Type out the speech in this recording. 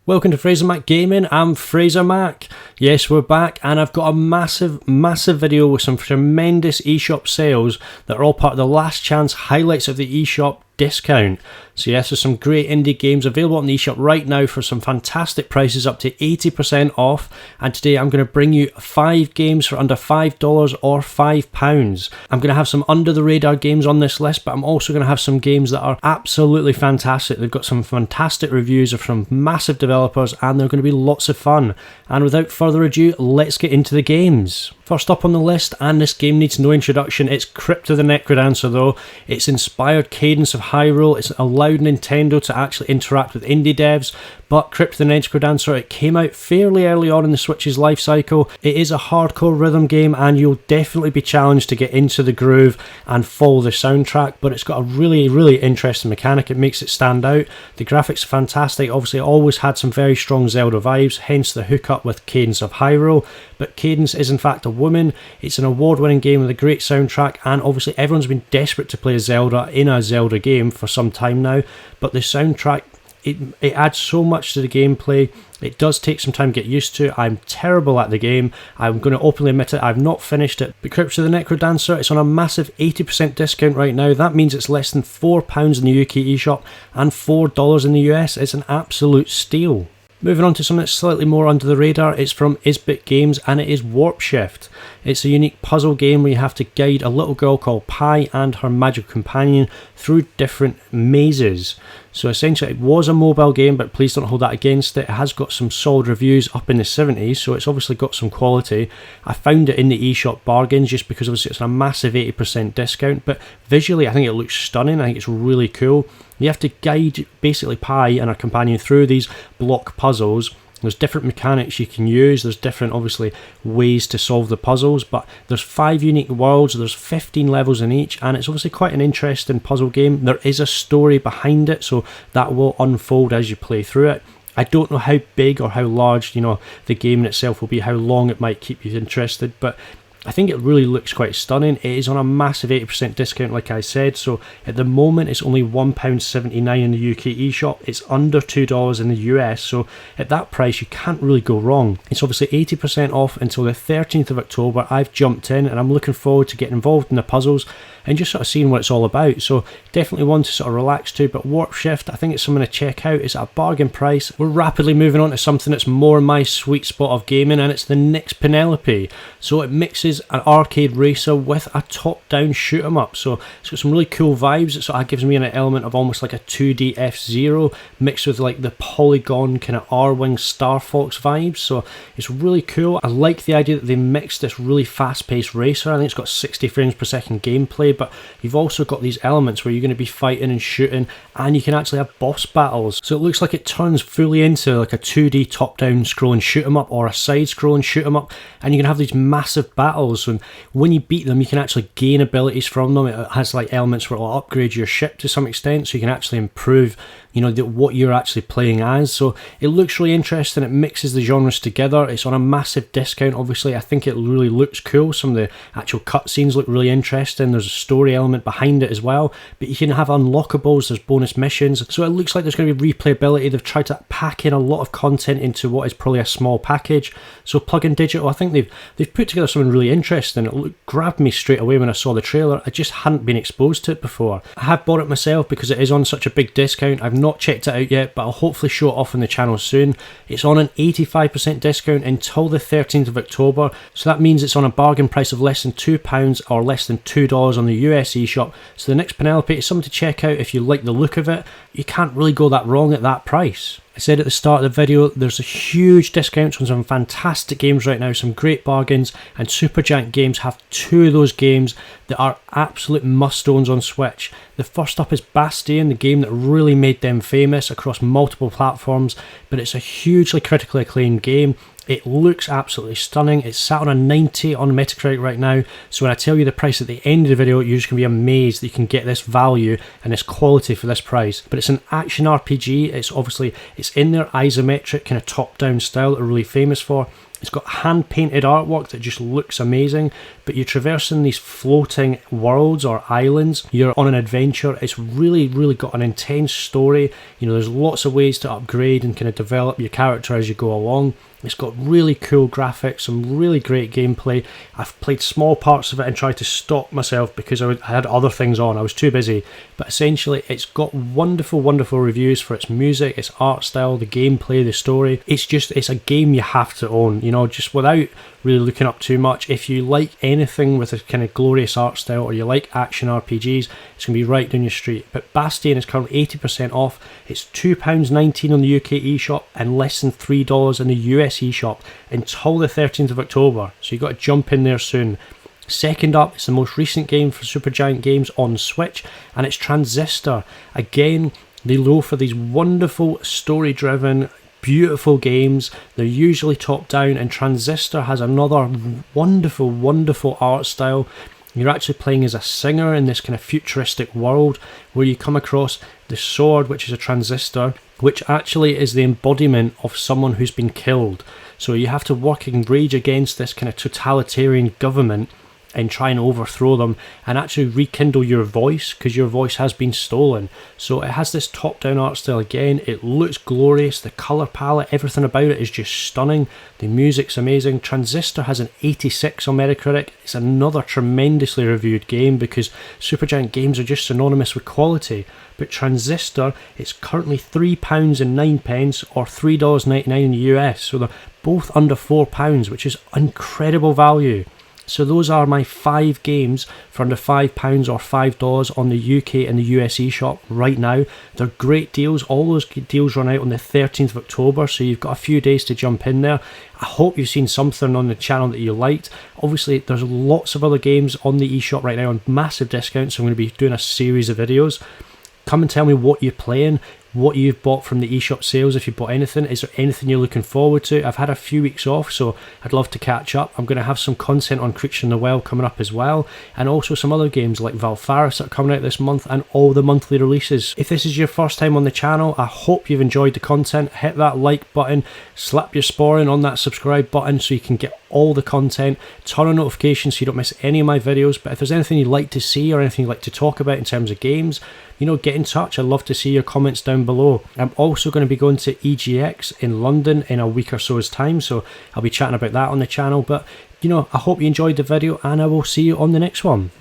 Welcome to Fraser Mac Gaming. I'm Fraser Mac. Yes, we're back, and I've got a massive video with some tremendous eShop sales that are all part of the last chance highlights of the eShop discount. So yes, there's some great indie games available on the eShop right now for some fantastic prices, up to 80% off. And today I'm going to bring you 5 games for under $5 or £5. I'm going to have some under the radar games on this list, but I'm also going to have some games that are absolutely fantastic. They've got some fantastic reviews from massive developers, and they're going to be lots of fun. And without further ado, let's get into the games. First up on the list, and this game needs no introduction, it's Crypt the Necrodancer though. It's inspired Cadence of Hyrule. It's allowed Nintendo to actually interact with indie devs, but Crypt the Necrodancer, it came out fairly early on in the Switch's life cycle. It is a hardcore rhythm game, and you'll definitely be challenged to get into the groove and follow the soundtrack, but it's got a really interesting mechanic. It makes it stand out. The graphics are fantastic. Obviously, it always had some very strong Zelda vibes, hence the hookup with Cadence of Hyrule, but Cadence is in fact a woman. It's an award-winning game with a great soundtrack, and obviously everyone's been desperate to play a Zelda in a Zelda game for some time now, but the soundtrack, it adds so much to the gameplay. It does take some time to get used to. I'm terrible at the game. I'm going to openly admit it. I've not finished it. But Crypt the Necrodancer, it's on a massive 80% discount right now. That means it's less than £4 in the UK eShop and $4 in the US. It's an absolute steal. Moving on to something that's slightly more under the radar, it's from Isbit Games, and it is Warp Shift. It's a unique puzzle game where you have to guide a little girl called Pi and her magical companion through different mazes. So essentially it was a mobile game, but please don't hold that against it. It has got some solid reviews up in the 70s, so it's obviously got some quality. I found it in the eShop bargains just because obviously it's a massive 80% discount, but visually I think it looks stunning. I think it's really cool. You have to guide basically Pi and her companion through these block puzzles. There's different mechanics you can use, there's different obviously ways to solve the puzzles, but there's 5 unique worlds, there's 15 levels in each, and it's obviously quite an interesting puzzle game. There is a story behind it, so that will unfold as you play through it. I don't know how big or how large, the game in itself will be, how long it might keep you interested, but I think it really looks quite stunning. It is on a massive 80% discount, like I said, so at the moment it's only £1.79 in the UK eShop. It's under $2 in the US, so at that price you can't really go wrong. It's obviously 80% off until the 13th of October. I've jumped in and I'm looking forward to getting involved in the puzzles and just sort of seeing what it's all about, so definitely one to sort of relax to. But Warp Shift, I think it's something to check out. It's at a bargain price. We're rapidly moving on to something that's more my sweet spot of gaming, and it's the Next Penelope. So it mixes an arcade racer with a top-down shoot 'em up, so it's got some really cool vibes. It sort of gives me an element of almost like a 2D F-Zero mixed with like the polygon kind of R-Wing Star Fox vibes, so it's really cool. I like the idea that they mixed this really fast-paced racer. I think it's got 60 frames per second gameplay, but you've also got these elements where you're going to be fighting and shooting, and you can actually have boss battles, so it looks like it turns fully into like a 2D top-down scrolling shoot 'em up or a side-scrolling shoot 'em up, and you can have these massive battles, and when you beat them you can actually gain abilities from them. It has like elements where it will upgrade your ship to some extent, so you can actually improve what you're actually playing as. So it looks really interesting. It mixes the genres together. It's on a massive discount. Obviously I think it really looks cool. Some of the actual cutscenes look really interesting. There's a story element behind it as well, but you can have unlockables, there's bonus missions, so it looks like there's going to be replayability. They've tried to pack in a lot of content into what is probably a small package. So Plug-in Digital, I think they've put together something really interesting. It grabbed me straight away when I saw the trailer. I just hadn't been exposed to it before. I have bought it myself because it is on such a big discount. I've not checked it out yet, but I'll hopefully show it off on the channel soon. It's on an 85% discount until the 13th of October, so that means it's on a bargain price of less than £2 or less than $2 on the US eShop. So the Next Penelope is something to check out if you like the look of it. You can't really go that wrong at that price. I said at the start of the video, there's a huge discount on some fantastic games right now, some great bargains, and Supergiant Games have 2 of those games that are absolute must-owns on Switch. The first up is Bastien, the game that really made them famous across multiple platforms, but it's a hugely critically acclaimed game. It looks absolutely stunning. It's sat on a 90 on Metacritic right now, so when I tell you the price at the end of the video, you're just going to be amazed that you can get this value and this quality for this price. But it's an action RPG. It's in their isometric kind of top-down style that they're really famous for. It's got hand-painted artwork that just looks amazing, but you're traversing these floating worlds or islands. You're on an adventure. It's really, really got an intense story. You know, there's lots of ways to upgrade and kind of develop your character as you go along. It's got really cool graphics, some really great gameplay. I've played small parts of it and tried to stop myself because I had other things on. I was too busy. But essentially, it's got wonderful, wonderful reviews for its music, its art style, the gameplay, the story. It's a game you have to own, you know, just without really looking up too much. If you like anything with a kind of glorious art style, or you like action RPGs, it's going to be right down your street. But Bastien is currently 80% off. It's £2.19 on the UK eShop and less than $3 in the US eShop until the 13th of October. So you've got to jump in there soon. Second up, it's the most recent game for Supergiant Games on Switch, and it's Transistor. Again, they go for these wonderful story-driven, beautiful games. They're usually top down, and Transistor has another wonderful, wonderful art style. You're actually playing as a singer in this kind of futuristic world where you come across the sword, which is a transistor, which actually is the embodiment of someone who's been killed. So you have to work and rage against this kind of totalitarian government and try and overthrow them and actually rekindle your voice, because your voice has been stolen. So it has this top-down art style again. It looks glorious. The colour palette, everything about it is just stunning. The music's amazing. Transistor has an 86 on Metacritic. It's another tremendously reviewed game because Supergiant Games are just synonymous with quality. But Transistor, it's currently £3.09 or $3.99 in the US. So they're both under £4, which is incredible value. So those are my 5 games for under £5 or $5 on the UK and the US eShop right now. They're great deals. All those deals run out on the 13th of October, so you've got a few days to jump in there. I hope you've seen something on the channel that you liked. Obviously, there's lots of other games on the eShop right now on massive discounts, so I'm going to be doing a series of videos. Come and tell me what you're playing, what you've bought from the eShop sales, if you bought anything. Is there anything you're looking forward to? I've had a few weeks off, so I'd love to catch up. I'm going to have some content on Crypt in the Well coming up as well, and also some other games like Valfaris that are coming out this month, and all the monthly releases. If this is your first time on the channel, I hope you've enjoyed the content. Hit that like button, slap your sporing on that subscribe button so you can get all the content, turn on notifications so you don't miss any of my videos. But if there's anything you'd like to see or anything you'd like to talk about in terms of games, you know, get in touch. I'd love to see your comments down below. I'm also going to be going to EGX in London in a week or so's time, so I'll be chatting about that on the channel. But, you know, I hope you enjoyed the video, and I will see you on the next one.